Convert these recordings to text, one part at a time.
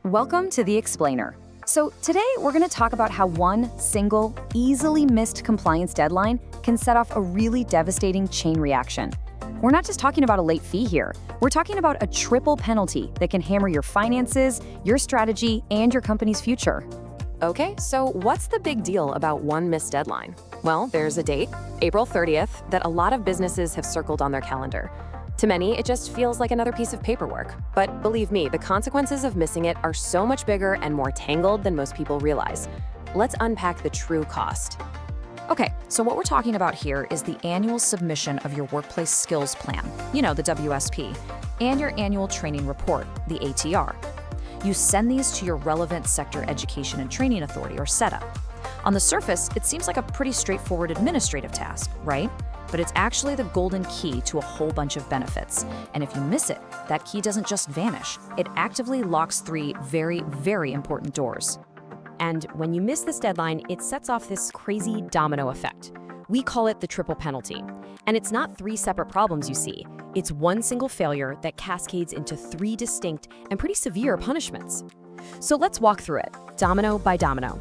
Welcome to The Explainer. So today we're going to talk about how one single, easily missed compliance deadline can set off a really devastating chain reaction. We're not just talking about a late fee here. We're talking about a triple penalty that can hammer your finances, your strategy, and your company's future. Okay, so what's the big deal about one missed deadline? Well, there's a date, April 30th, that a lot of businesses have circled on their calendar. To many, it just feels like another piece of paperwork. But believe me, the consequences of missing it are so much bigger and more tangled than most people realize. Let's unpack the true cost. Okay, so what we're talking about here is the annual submission of your workplace skills plan, the WSP, and your annual training report, the ATR. You send these to your relevant sector education and training authority, or SETA. On the surface, it seems like a pretty straightforward administrative task, right? But it's actually the golden key to a whole bunch of benefits. And if you miss it, that key doesn't just vanish. It actively locks three very, very important doors. And when you miss this deadline, it sets off this crazy domino effect. We call it the triple penalty. And it's not three separate problems you see. It's one single failure that cascades into three distinct and pretty severe punishments. So let's walk through it, domino by domino.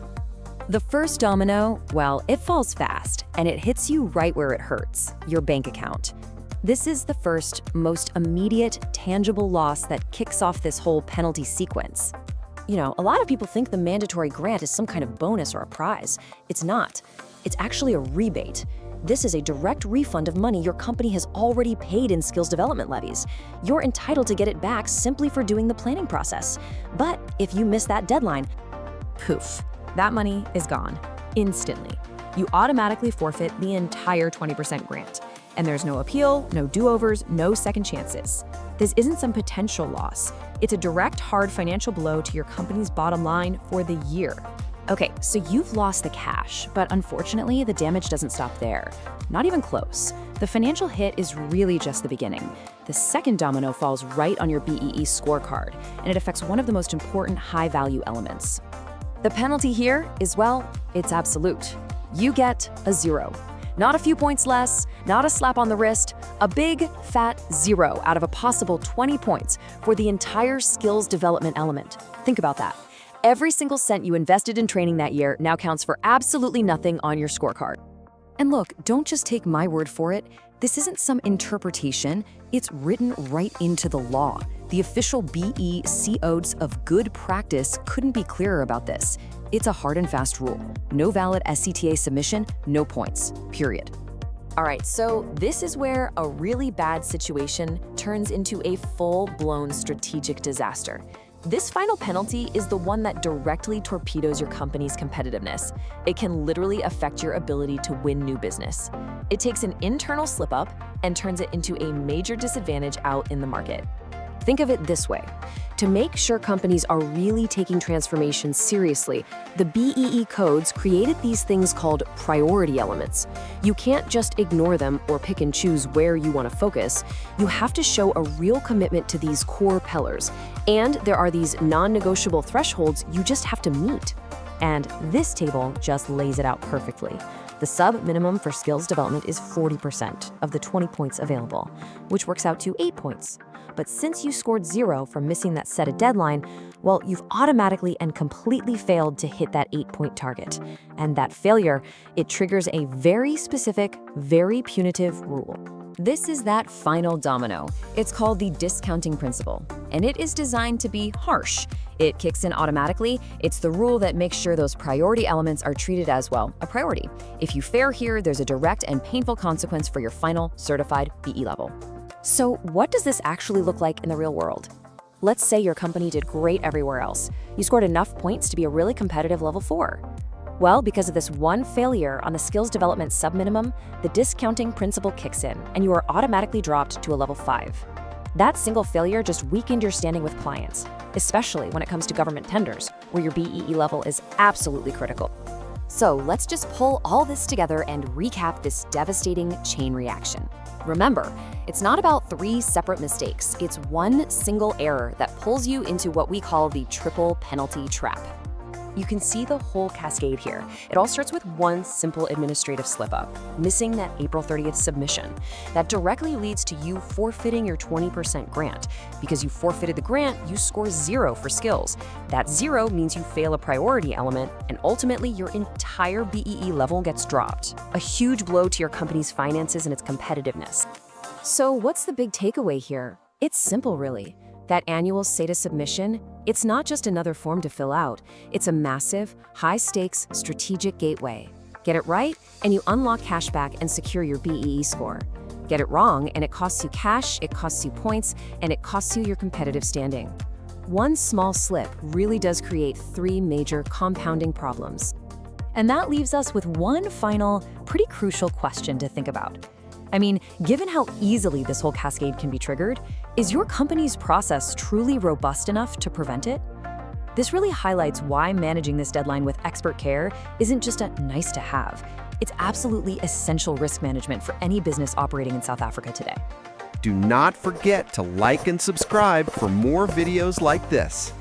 The first domino, well, it falls fast, and it hits you right where it hurts, your bank account. This is the first, most immediate, tangible loss that kicks off this whole penalty sequence. A lot of people think the mandatory grant is some kind of bonus or a prize. It's not. It's actually a rebate. This is a direct refund of money your company has already paid in skills development levies. You're entitled to get it back simply for doing the planning process. But if you miss that deadline, poof, that money is gone instantly. You automatically forfeit the entire 20% grant. And there's no appeal, no do-overs, no second chances. This isn't some potential loss. It's a direct, hard financial blow to your company's bottom line for the year. Okay, so you've lost the cash, but unfortunately, the damage doesn't stop there. Not even close. The financial hit is really just the beginning. The second domino falls right on your BEE scorecard, and it affects one of the most important high-value elements. The penalty here is, well, it's absolute. You get a 0. Not a few points less, not a slap on the wrist, a big, fat 0 out of a possible 20 points for the entire skills development element. Think about that. Every single cent you invested in training that year now counts for absolutely nothing on your scorecard. And look, don't just take my word for it. This isn't some interpretation. It's written right into the law. The official BE codes of good practice couldn't be clearer about this. It's a hard and fast rule. No valid SCTA submission, no points, period. All right, so this is where a really bad situation turns into a full-blown strategic disaster. This final penalty is the one that directly torpedoes your company's competitiveness. It can literally affect your ability to win new business. It takes an internal slip-up and turns it into a major disadvantage out in the market. Think of it this way. To make sure companies are really taking transformation seriously, the BEE codes created these things called priority elements. You can't just ignore them or pick and choose where you want to focus. You have to show a real commitment to these core pillars. And there are these non-negotiable thresholds you just have to meet. And this table just lays it out perfectly. The sub-minimum for skills development is 40% of the 20 points available, which works out to 8 points. But since you scored 0 from missing that set a deadline, well, you've automatically and completely failed to hit that 8-point target. And that failure, it triggers a very specific, very punitive rule. This is that final domino. It's called the discounting principle, and it is designed to be harsh. It kicks in automatically. It's the rule that makes sure those priority elements are treated as, well, a priority. If you fail here, there's a direct and painful consequence for your final certified BE level. So what does this actually look like in the real world? Let's say your company did great everywhere else. You scored enough points to be a really competitive level 4. Well, because of this one failure on the skills development subminimum, the discounting principle kicks in, and you are automatically dropped to a level 5. That single failure just weakened your standing with clients, especially when it comes to government tenders, where your BEE level is absolutely critical. So let's just pull all this together and recap this devastating chain reaction. Remember, it's not about 3 separate mistakes. It's one single error that pulls you into what we call the triple penalty trap. You can see the whole cascade here. It all starts with one simple administrative slip-up, missing that April 30th submission. That directly leads to you forfeiting your 20% grant. Because you forfeited the grant, you score 0 for skills. That 0 means you fail a priority element, and ultimately your entire BEE level gets dropped. A huge blow to your company's finances and its competitiveness. So what's the big takeaway here? It's simple, really. That annual SETA submission, it's not just another form to fill out. It's a massive, high-stakes, strategic gateway. Get it right, and you unlock cashback and secure your BEE score. Get it wrong, and it costs you cash, it costs you points, and it costs you your competitive standing. One small slip really does create 3 major compounding problems. And that leaves us with one final, pretty crucial question to think about. I mean, given how easily this whole cascade can be triggered, is your company's process truly robust enough to prevent it? This really highlights why managing this deadline with expert care isn't just a nice to have. It's absolutely essential risk management for any business operating in South Africa today. Do not forget to like and subscribe for more videos like this.